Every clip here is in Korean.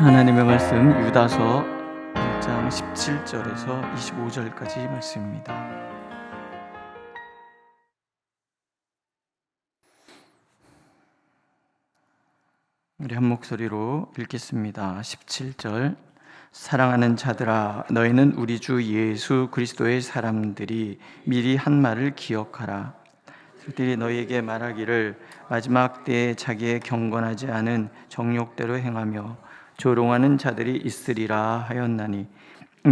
하나님의 말씀 유다서 1장 17절에서 25절까지 말씀입니다. 우리 한 목소리로 읽겠습니다. 17절. 사랑하는 자들아, 너희는 우리 주 예수 그리스도의 사람들이 미리 한 말을 기억하라. 그들이 너희에게 말하기를 마지막 때에 자기의 경건하지 않은 정욕대로 행하며 조롱하는 자들이 있으리라 하였나니,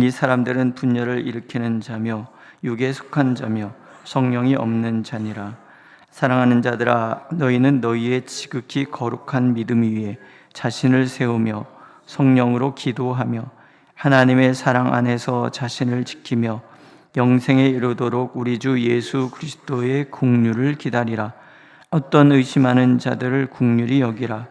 이 사람들은 분열을 일으키는 자며 육에 속한 자며 성령이 없는 자니라. 사랑하는 자들아, 너희는 너희의 지극히 거룩한 믿음 위에 자신을 세우며 성령으로 기도하며 하나님의 사랑 안에서 자신을 지키며 영생에 이르도록 우리 주 예수 그리스도의 긍휼을 기다리라. 어떤 의심하는 자들을 긍휼히 여기라.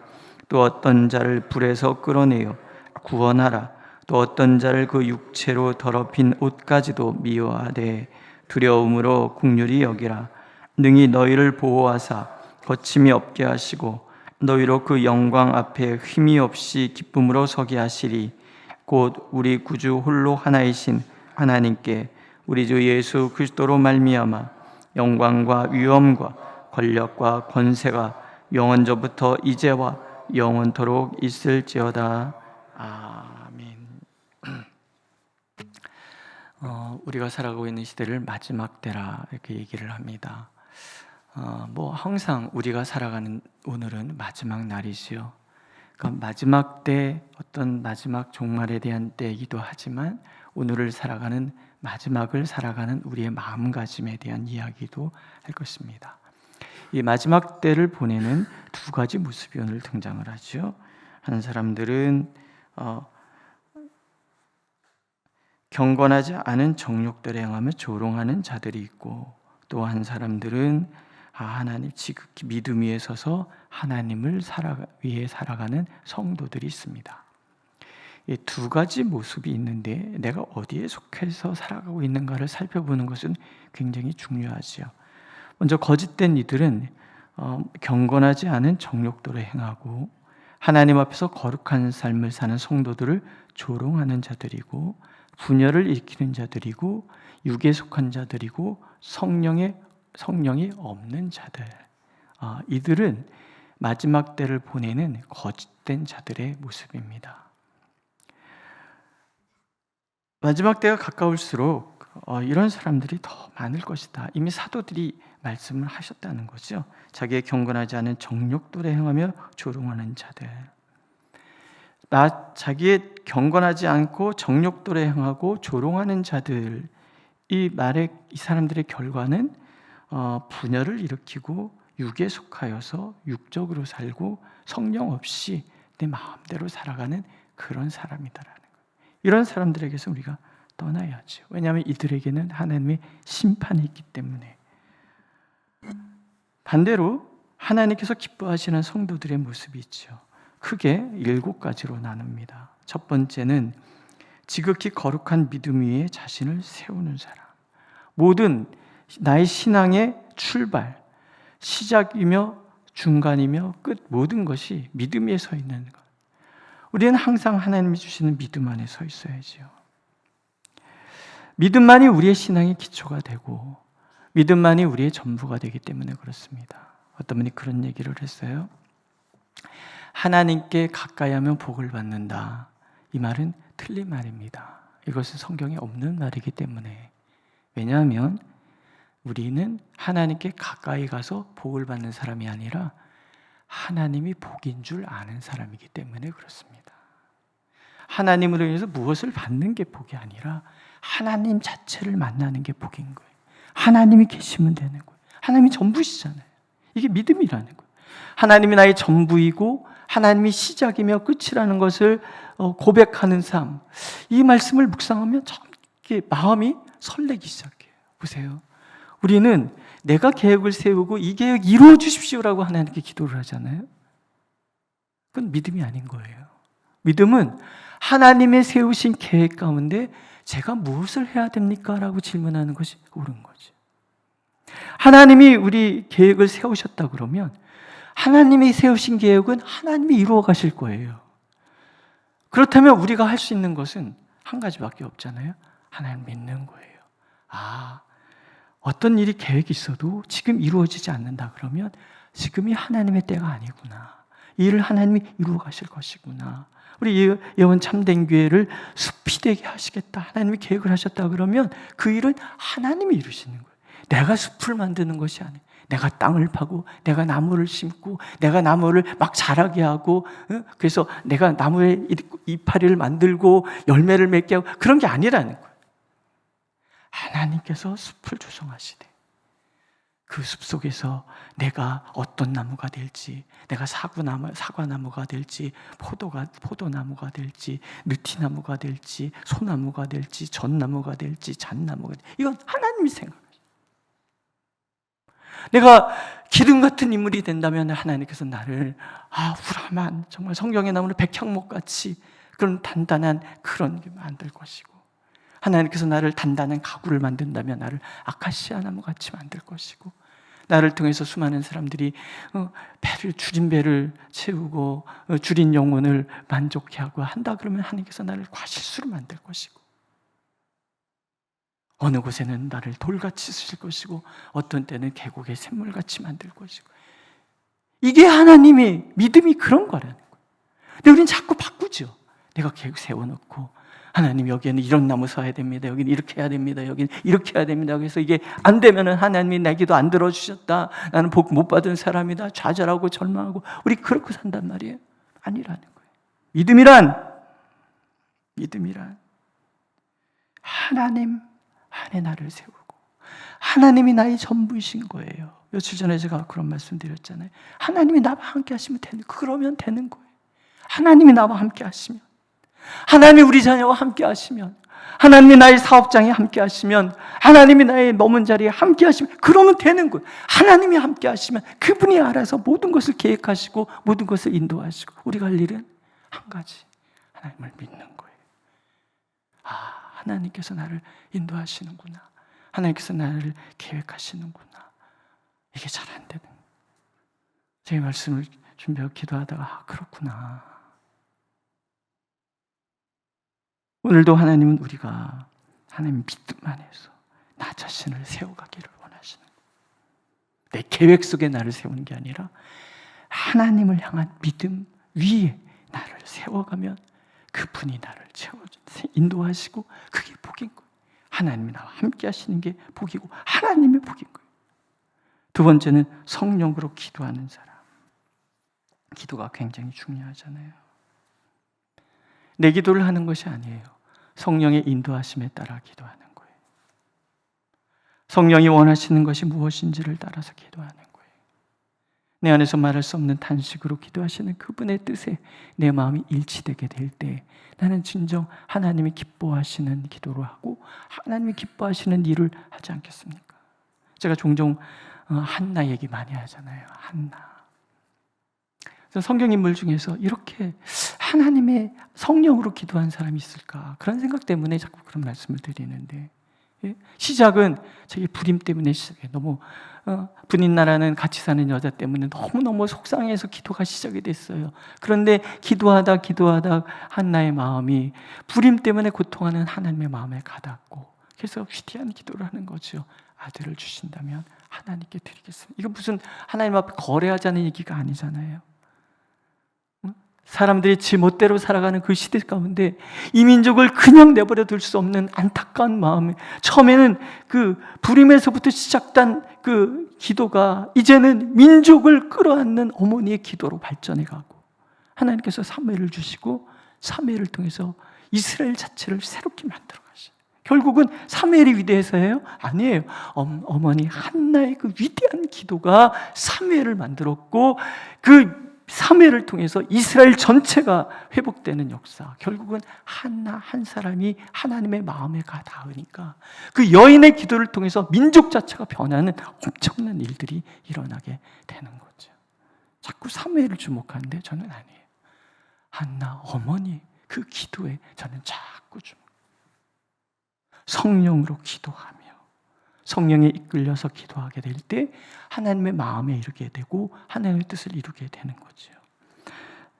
또 어떤 자를 불에서 끌어내어 구원하라. 또 어떤 자를 그 육체로 더럽힌 옷까지도 미워하되 두려움으로 긍휼히 여기라. 능히 너희를 보호하사 거침이 없게 하시고 너희로 그 영광 앞에 쉼이 없이 기쁨으로 서게 하시리. 곧 우리 구주 홀로 하나이신 하나님께 우리 주 예수 그리스도로 말미암아 영광과 위엄과 권력과 권세가 영원저부터 이제와 영원토록 있을지어다. 아멘. 우리가 살아가고 있는 시대를 마지막 때라 이렇게 얘기를 합니다. 항상 우리가 살아가는 오늘은 마지막 날이지요. 그러니까 마지막 때, 어떤 마지막 종말에 대한 때이기도 하지만 오늘을 살아가는, 마지막을 살아가는 우리의 마음가짐에 대한 이야기도 할 것입니다. 이 마지막 때를 보내는 두 가지 모습이 오늘 등장을 하죠. 한 사람들은 경건하지 않은 정욕들에 행하며 조롱하는 자들이 있고, 또 한 사람들은 하나님 지극히 믿음 위에 서서 하나님을 위해 살아가는 성도들이 있습니다. 이 두 가지 모습이 있는데 내가 어디에 속해서 살아가고 있는가를 살펴보는 것은 굉장히 중요하지요. 먼저 거짓된 이들은 경건하지 않은 정욕도를 행하고 하나님 앞에서 거룩한 삶을 사는 성도들을 조롱하는 자들이고, 분열을 일으키는 자들이고, 육에 속한 자들이고, 성령이 없는 자들. 이들은 마지막 때를 보내는 거짓된 자들의 모습입니다. 마지막 때가 가까울수록 이런 사람들이 더 많을 것이다. 이미 사도들이 말씀을 하셨다는 거죠. 자기의 경건하지 않은 정욕들에 행하며 조롱하는 자들. 자기의 경건하지 않고 정욕들에 행하고 조롱하는 자들, 이 사람들의 결과는 분열을 일으키고 육에 속하여서 육적으로 살고 성령 없이 내 마음대로 살아가는 그런 사람이다라는 거예요. 이런 사람들에게서 우리가 떠나야죠. 왜냐하면 이들에게는 하나님의 심판이 있기 때문에. 반대로 하나님께서 기뻐하시는 성도들의 모습이 있죠. 크게 7가지로 나눕니다. 첫 번째는 지극히 거룩한 믿음 위에 자신을 세우는 사람. 모든 나의 신앙의 출발, 시작이며 중간이며 끝, 모든 것이 믿음 위에 서 있는 것. 우리는 항상 하나님이 주시는 믿음 안에 서 있어야죠. 믿음만이 우리의 신앙의 기초가 되고 믿음만이 우리의 전부가 되기 때문에 그렇습니다. 어떤 분이 그런 얘기를 했어요. 하나님께 가까이 하면 복을 받는다. 이 말은 틀린 말입니다. 이것은 성경에 없는 말이기 때문에. 왜냐하면 우리는 하나님께 가까이 가서 복을 받는 사람이 아니라 하나님이 복인 줄 아는 사람이기 때문에 그렇습니다. 하나님으로 인해서 무엇을 받는 게 복이 아니라 하나님 자체를 만나는 게 복인 거예요. 하나님이 계시면 되는 거예요. 하나님이 전부시잖아요. 이게 믿음이라는 거예요. 하나님이 나의 전부이고 하나님이 시작이며 끝이라는 것을 고백하는 삶. 이 말씀을 묵상하면 참 마음이 설레기 시작해요. 보세요. 우리는 내가 계획을 세우고 이 계획 이루어 주십시오라고 하나님께 기도를 하잖아요. 그건 믿음이 아닌 거예요. 믿음은 하나님의 세우신 계획 가운데 제가 무엇을 해야 됩니까? 라고 질문하는 것이 옳은 거죠. 하나님이 우리 계획을 세우셨다 그러면 하나님이 세우신 계획은 하나님이 이루어 가실 거예요. 그렇다면 우리가 할 수 있는 것은 한 가지밖에 없잖아요. 하나님 믿는 거예요. 어떤 일이 계획이 있어도 지금 이루어지지 않는다 그러면 지금이 하나님의 때가 아니구나. 이 일을 하나님이 이루어 가실 것이구나. 우리 예원 참된 교회를 숲이 되게 하시겠다. 하나님이 계획을 하셨다 그러면 그 일은 하나님이 이루시는 거예요. 내가 숲을 만드는 것이 아니에요. 내가 땅을 파고 내가 나무를 심고 내가 나무를 막 자라게 하고 그래서 내가 나무에 이파리를 만들고 열매를 맺게 하고 그런 게 아니라는 거예요. 하나님께서 숲을 조성하시되 그 숲 속에서 내가 어떤 나무가 될지, 내가 사과나무가 될지, 포도나무가 될지, 느티나무가 될지, 소나무가 될지, 전나무가 될지, 잣나무가 될지, 이건 하나님이 생각하시죠. 내가 기둥 같은 인물이 된다면 하나님께서 나를 후라만 정말 성경에 나오는 백향목같이 그런 단단한 그런 게 만들 것이고, 하나님께서 나를 단단한 가구를 만든다면 나를 아카시아 나무같이 만들 것이고, 나를 통해서 수많은 사람들이 줄인 배를 채우고 줄인 영혼을 만족해 하고 한다 그러면 하나님께서 나를 과실수로 만들 것이고, 어느 곳에는 나를 돌같이 쓰실 것이고 어떤 때는 계곡의 샘물같이 만들 것이고, 이게 하나님의 믿음이 그런 거라는 거예요. 근데 우리는 자꾸 바꾸죠. 내가 계획 세워놓고 하나님 여기에는 이런 나무 서야 됩니다. 여기는 이렇게 해야 됩니다. 여기는 이렇게 해야 됩니다. 그래서 이게 안 되면은 하나님이 내 기도 안 들어주셨다. 나는 복 못 받은 사람이다. 좌절하고 절망하고 우리 그렇게 산단 말이에요. 아니라는 거예요. 믿음이란 하나님 안에 나를 세우고 하나님이 나의 전부이신 거예요. 며칠 전에 제가 그런 말씀 드렸잖아요. 하나님이 나와 함께 하시면 그러면 되는 거예요. 하나님이 나와 함께 하시면, 하나님이 우리 자녀와 함께 하시면, 하나님이 나의 사업장에 함께 하시면, 하나님이 나의 머문 자리에 함께 하시면 그러면 되는 거예요. 하나님이 함께 하시면 그분이 알아서 모든 것을 계획하시고 모든 것을 인도하시고, 우리가 할 일은 한 가지, 하나님을 믿는 거예요. 하나님께서 나를 인도하시는구나. 하나님께서 나를 계획하시는구나. 이게 잘 안 되는 거예요. 제 말씀을 준비하고 기도하다가 그렇구나. 오늘도 하나님은 우리가 하나님 믿음 안에서 나 자신을 세워가기를 원하시는 거예요. 내 계획 속에 나를 세우는 게 아니라 하나님을 향한 믿음 위에 나를 세워가면 그분이 나를 인도하시고 그게 복인 거예요. 하나님이 나와 함께 하시는 게 복이고 하나님의 복인 거예요. 두 번째는 성령으로 기도하는 사람. 기도가 굉장히 중요하잖아요. 내 기도를 하는 것이 아니에요. 성령의 인도하심에 따라 기도하는 거예요. 성령이 원하시는 것이 무엇인지를 따라서 기도하는 거예요. 내 안에서 말할 수 없는 탄식으로 기도하시는 그분의 뜻에 내 마음이 일치되게 될 때 나는 진정 하나님이 기뻐하시는 기도를 하고 하나님이 기뻐하시는 일을 하지 않겠습니까? 제가 종종 한나 얘기 많이 하잖아요. 한나. 성경 인물 중에서 이렇게 하나님의 성령으로 기도한 사람이 있을까? 그런 생각 때문에 자꾸 그런 말씀을 드리는데, 시작은 자기 부림 때문에 시작해. 너무 분인나라는 같이 사는 여자 때문에 너무너무 속상해서 기도가 시작이 됐어요. 그런데 기도하다 한나의 마음이 부림 때문에 고통하는 하나님의 마음에 가닿고, 그래서 위대한 기도를 하는 거죠. 아들을 주신다면 하나님께 드리겠습니다. 이건 무슨 하나님 앞에 거래하자는 얘기가 아니잖아요. 사람들이 지 멋대로 살아가는 그 시대 가운데 이 민족을 그냥 내버려 둘 수 없는 안타까운 마음에, 처음에는 그 불임에서부터 시작된 그 기도가 이제는 민족을 끌어안는 어머니의 기도로 발전해 가고, 하나님께서 사무엘을 주시고 사무엘을 통해서 이스라엘 자체를 새롭게 만들어 가시죠. 결국은 사무엘이 위대해서예요? 아니에요. 어머니 한나의 그 위대한 기도가 사무엘을 만들었고, 그 사무엘을 통해서 이스라엘 전체가 회복되는 역사. 결국은 한나 한 사람이 하나님의 마음에 닿으니까 그 여인의 기도를 통해서 민족 자체가 변하는 엄청난 일들이 일어나게 되는 거죠. 자꾸 사무엘을 주목하는데 저는 아니에요. 한나 어머니 그 기도에 저는 자꾸 성령으로 기도하며 성령에 이끌려서 기도하게 될 때 하나님의 마음에 이르게 되고 하나님의 뜻을 이루게 되는 거죠.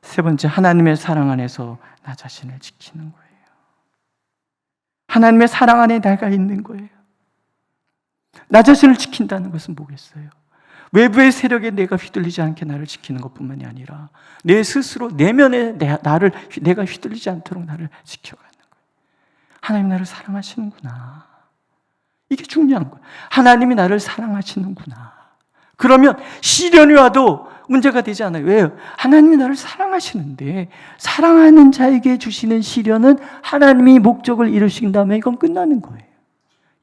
세 번째, 하나님의 사랑 안에서 나 자신을 지키는 거예요. 하나님의 사랑 안에 내가 있는 거예요. 나 자신을 지킨다는 것은 뭐겠어요? 외부의 세력에 내가 휘둘리지 않게 나를 지키는 것뿐만이 아니라 내 스스로 내면에 내가 휘둘리지 않도록 나를 지켜가는 거예요. 하나님 나를 사랑하시는구나. 이게 중요한 거예요. 하나님이 나를 사랑하시는구나. 그러면 시련이 와도 문제가 되지 않아요. 왜요? 하나님이 나를 사랑하시는데, 사랑하는 자에게 주시는 시련은 하나님이 목적을 이루신 다음에 이건 끝나는 거예요.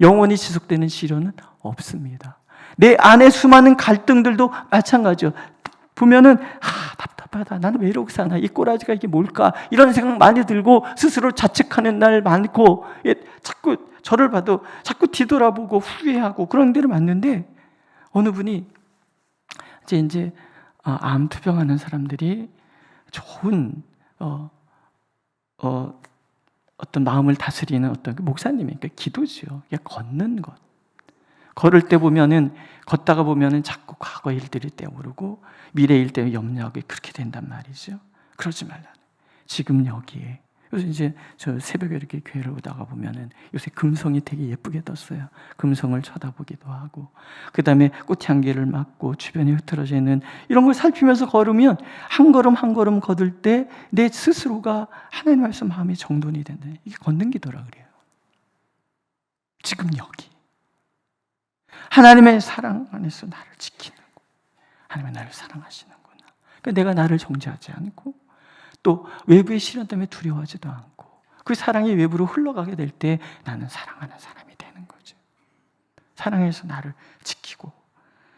영원히 지속되는 시련은 없습니다. 내 안에 수많은 갈등들도 마찬가지죠. 보면은 답답하다. 나는 왜 이러고 사나? 이 꼬라지가 이게 뭘까? 이런 생각 많이 들고 스스로 자책하는 날 많고, 자꾸 저를 봐도 자꾸 뒤돌아보고 후회하고 그런 데를 많는데, 어느 분이 이제 암 투병하는 사람들이 좋은 어떤 마음을 다스리는 어떤 목사님이니까 기도죠. 걷는 것. 걸을 때 보면은, 걷다가 보면은 자꾸 과거 일들이 떠오르고 미래 일 때문에 염려하고 그렇게 된단 말이죠. 그러지 말라는. 지금 여기에. 요새 이제 저 새벽에 이렇게 교회를 오다가 보면은 요새 금성이 되게 예쁘게 떴어요. 금성을 쳐다보기도 하고, 그 다음에 꽃향기를 맡고 주변에 흐트러져 있는 이런 걸 살피면서 걸으면 한 걸음 한 걸음 걷을 때 내 스스로가 하나님 말씀 마음이 정돈이 된다. 이게 걷는 기도라 그래요. 지금 여기. 하나님의 사랑 안에서 나를 지키는 거. 하나님이 나를 사랑하시는구나. 그러니까 내가 나를 정죄하지 않고 또 외부의 시련 때문에 두려워하지도 않고 그 사랑이 외부로 흘러가게 될 때 나는 사랑하는 사람이 되는 거죠. 사랑해서 나를 지키고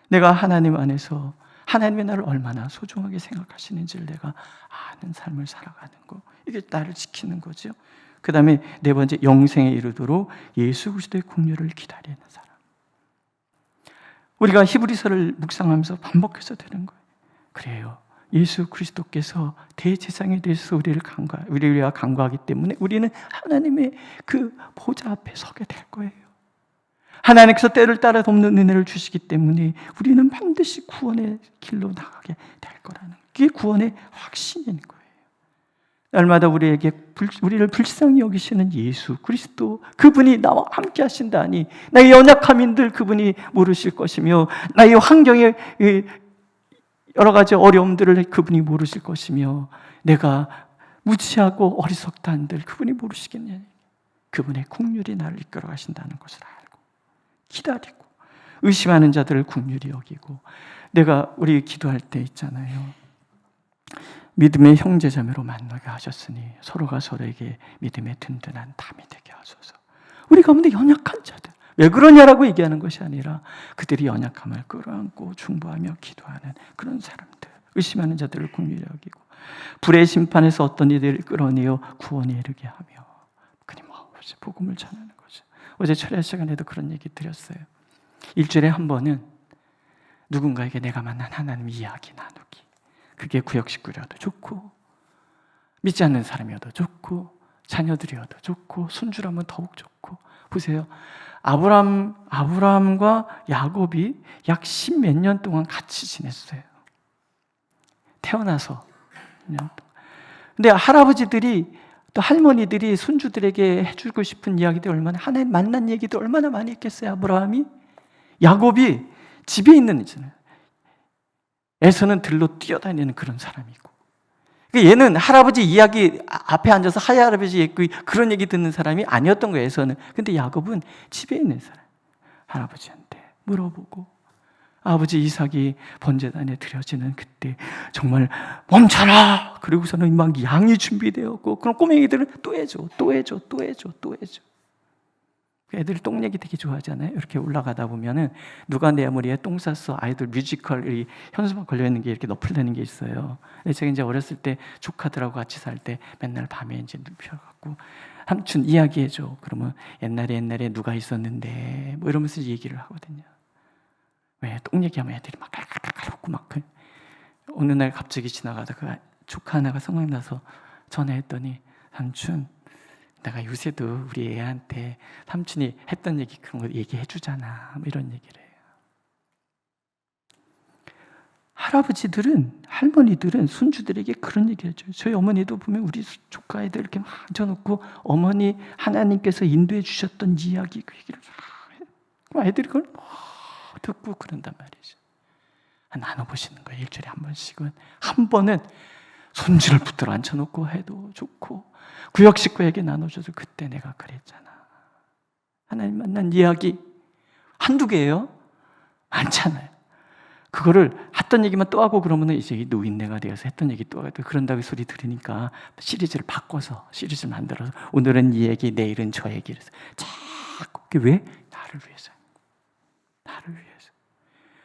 내가 하나님 안에서 하나님의 나를 얼마나 소중하게 생각하시는지를 내가 아는 삶을 살아가는 거. 이게 나를 지키는 거죠. 그 다음에 네 번째, 영생에 이르도록 예수 그리스도의 국류를 기다리는 사람. 우리가 히브리서를 묵상하면서 반복해서 되는 거예요. 그래요. 예수 그리스도께서 대제사장이 되셔서 우리와 간구하기 때문에 우리는 하나님의 그 보좌 앞에 서게 될 거예요. 하나님께서 때를 따라 돕는 은혜를 주시기 때문에 우리는 반드시 구원의 길로 나가게 될 거라는, 그게 구원의 확신인 거예요. 날마다 우리를 불쌍히 여기시는 예수 그리스도, 그분이 나와 함께 하신다니 나의 연약함인들 그분이 모르실 것이며 나의 환경의 여러 가지 어려움들을 그분이 모르실 것이며 내가 무지하고 어리석다 한들 그분이 모르시겠냐. 그분의 긍휼이 나를 이끌어 가신다는 것을 알고 기다리고 의심하는 자들을 긍휼히 여기고, 우리 기도할 때 있잖아요. 믿음의 형제자매로 만나게 하셨으니 서로가 서로에게 믿음의 든든한 담이 되게 하소서. 우리 가운데 연약한 자들, 왜 그러냐라고 얘기하는 것이 아니라 그들이 연약함을 끌어안고 중보하며 기도하는 그런 사람들, 의심하는 자들을 긍휼히 여기고 불의 심판에서 어떤 이들을 끌어내어 구원에 이르게 하며 끊임없이 복음을 전하는 거죠. 어제 철야 시간에도 그런 얘기 드렸어요. 일주일에 한 번은 누군가에게 내가 만난 하나님 이야기 나누기. 그게 구역 식구라도 좋고 믿지 않는 사람이어도 좋고 자녀들이어도 좋고 손주라면 더욱 좋고. 보세요. 아브라함과 야곱이 약 10몇 년 동안 같이 지냈어요. 태어나서. 근데 할아버지들이 또 할머니들이 손주들에게 해주고 싶은 이야기들 얼마나, 하나님 만난 얘기도 얼마나 많이 했겠어요. 아브라함이. 야곱이 집에 있는 있잖아요. 에서는 들로 뛰어다니는 그런 사람이고, 얘는 할아버지 이야기 앞에 앉아서 할아버지 얘기 그런 얘기 듣는 사람이 아니었던 거예요. 에서는. 근데 야곱은 집에 있는 사람, 할아버지한테 물어보고, 아버지 이삭이 번제단에 드려지는 그때 정말 멈춰라. 그리고서는 막 양이 준비되었고, 그럼 꼬맹이들은 또 해줘. 애들 똥 얘기 되게 좋아하잖아요. 이렇게 올라가다 보면은 누가 내 머리에 똥 쌌어. 아이들 뮤지컬이 현수막 걸려있는 게 이렇게 너플되는 게 있어요. 제가 이제 어렸을 때 조카들하고 같이 살 때 맨날 밤에 이제 눕혀갖고 삼촌 이야기해줘. 그러면 옛날에 누가 있었는데 뭐 이러면서 얘기를 하거든요. 왜 똥 얘기하면 애들이 막 깔깔깔깔 웃고 막. 어느 날 갑자기 지나가다가 조카 하나가 생각나서 전화했더니, 삼촌 내가 요새도 우리 애한테 삼촌이 했던 얘기 그런 거 얘기해 주잖아. 뭐 이런 얘기를 해요. 할아버지들은, 할머니들은 손주들에게 그런 얘기를 해줘요. 저희 어머니도 보면 우리 조카 애들 이렇게 막 앉혀놓고 어머니 하나님께서 인도해 주셨던 이야기, 그 얘기를 막 애들이 그걸 듣고 그런단 말이죠. 나눠보시는 거예요. 일주일에 한 번씩은. 한 번은 손주를 붙들어 앉혀놓고 해도 좋고, 구역 식구에게 나눠줘도 그때 내가 그랬잖아. 하나님 만난 이야기 한두 개예요? 많잖아요. 그거를 했던 얘기만 또 하고 그러면 이제 노인네가 되어서 했던 얘기 또 하고, 그런다고 소리 들으니까 시리즈를 바꿔서 시리즈를 만들어서 오늘은 이 얘기, 내일은 저 얘기를 해서 자꾸. 그게 왜? 나를 위해서. 나를 위해서.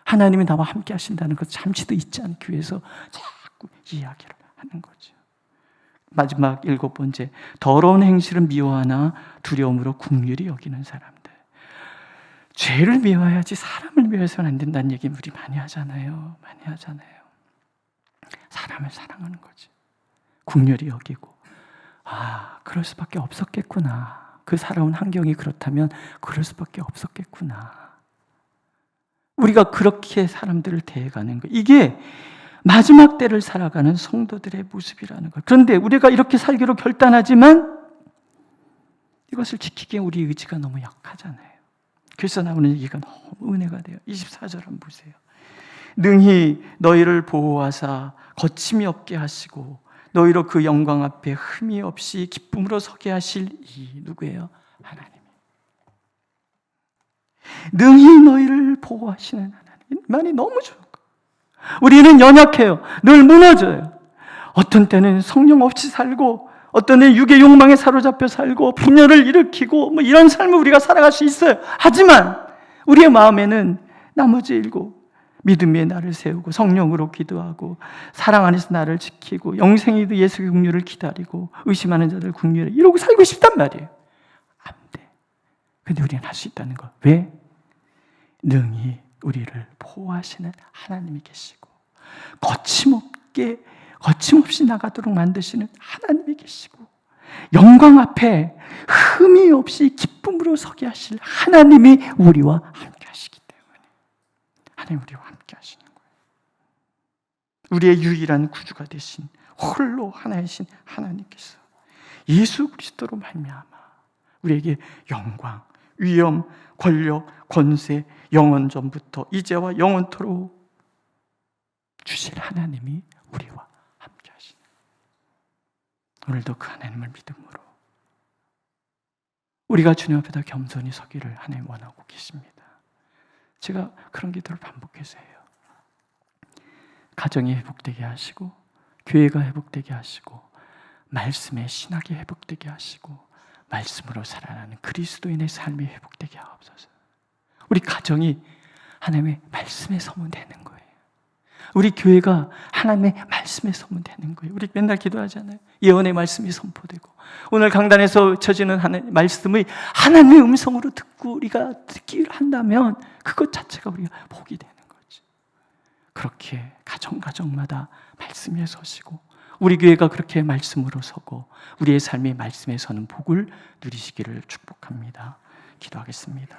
하나님이 나와 함께 하신다는 것 잠시도 잊지 않기 위해서 자꾸 이야기를 하는 거죠. 마지막 7번째, 더러운 행실은 미워하나 두려움으로 긍휼히 여기는 사람들. 죄를 미워해야지 사람을 미워해서는 안 된다는 얘기 우리 많이 하잖아요. 많이 하잖아요. 사람을 사랑하는 거지. 긍휼히 여기고, 그럴 수밖에 없었겠구나. 그 살아온 환경이 그렇다면 그럴 수밖에 없었겠구나. 우리가 그렇게 사람들을 대해가는 거, 이게 마지막 때를 살아가는 성도들의 모습이라는 거예요. 그런데 우리가 이렇게 살기로 결단하지만 이것을 지키기에 우리 의지가 너무 약하잖아요. 그래서 나오는 얘기가 너무 은혜가 돼요. 24절 한번 보세요. 능히 너희를 보호하사 거침이 없게 하시고 너희로 그 영광 앞에 흠이 없이 기쁨으로 서게 하실 이 누구예요? 하나님. 능히 너희를 보호하시는 하나님. 말이 너무 좋은 거. 우리는 연약해요. 늘 무너져요. 어떤 때는 성령 없이 살고, 어떤 때는 육의 욕망에 사로잡혀 살고, 분열을 일으키고, 이런 삶을 우리가 살아갈 수 있어요. 하지만 우리의 마음에는 나머지 7, 믿음의 나를 세우고 성령으로 기도하고 사랑 안에서 나를 지키고 영생이도 예수의 긍휼을 기다리고 의심하는 자들 긍휼을 이러고 살고 싶단 말이에요. 안 돼. 근데 우리는 할 수 있다는 거. 왜? 능히 우리를 보호하시는 하나님이 계시고 거침없이 나가도록 만드시는 하나님이 계시고 영광 앞에 흠이 없이 기쁨으로 서게 하실 하나님이 우리와 함께 하시기 때문에 하나님 우리와 함께 하시는 거예요. 우리의 유일한 구주가 되신 홀로 하나이신 하나님께서 예수 그리스도로 말미암아 우리에게 영광, 위엄, 권력, 권세, 영원 전부터 이제와 영원토록 주실 하나님이 우리와 함께 하시는 거예요. 오늘도 그 하나님을 믿음으로 우리가 주님 앞에 더 겸손히 서기를 하나님 원하고 계십니다. 제가 그런 기도를 반복해서 해요. 가정이 회복되게 하시고 교회가 회복되게 하시고 말씀의 신학이 회복되게 하시고 말씀으로 살아나는 그리스도인의 삶이 회복되게 하옵소서. 우리 가정이 하나님의 말씀에 서면 되는 거예요. 우리 교회가 하나님의 말씀에 서면 되는 거예요. 우리 맨날 기도하잖아요. 예언의 말씀이 선포되고 오늘 강단에서 쳐지는 하나님의 말씀의 하나님의 음성으로 듣고 우리가 듣기를 한다면 그것 자체가 우리가 복이 되는 거지. 그렇게 가정마다 말씀에 서시고 우리 교회가 그렇게 말씀으로 서고 우리의 삶이 말씀에 서는 복을 누리시기를 축복합니다. 기도하겠습니다.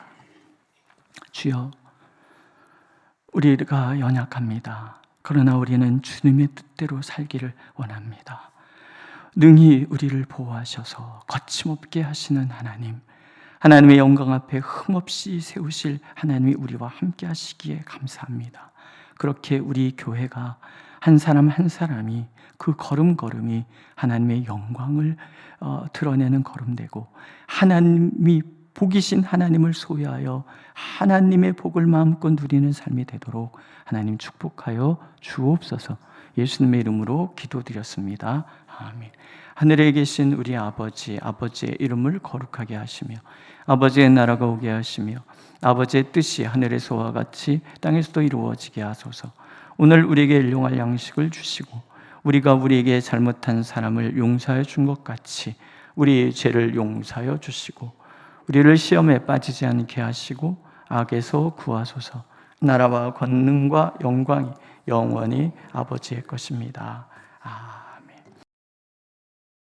주여, 우리가 연약합니다. 그러나 우리는 주님의 뜻대로 살기를 원합니다. 능히 우리를 보호하셔서 거침없게 하시는 하나님, 하나님의 영광 앞에 흠없이 세우실 하나님이 우리와 함께 하시기에 감사합니다. 그렇게 우리 교회가 한 사람 한 사람이 그 걸음걸음이 하나님의 영광을 드러내는 걸음되고 하나님이 복이신 하나님을 소유하여 하나님의 복을 마음껏 누리는 삶이 되도록 하나님 축복하여 주옵소서. 예수님의 이름으로 기도드렸습니다. 아멘. 하늘에 계신 우리 아버지, 아버지의 이름을 거룩하게 하시며 아버지의 나라가 오게 하시며 아버지의 뜻이 하늘에서와 같이 땅에서도 이루어지게 하소서. 오늘 우리에게 일용할 양식을 주시고 우리가 우리에게 잘못한 사람을 용서해 준 것 같이 우리의 죄를 용서하여 주시고 우리를 시험에 빠지지 않게 하시고 악에서 구하소서. 나라와 권능과 영광이 영원히 아버지의 것입니다. 아멘.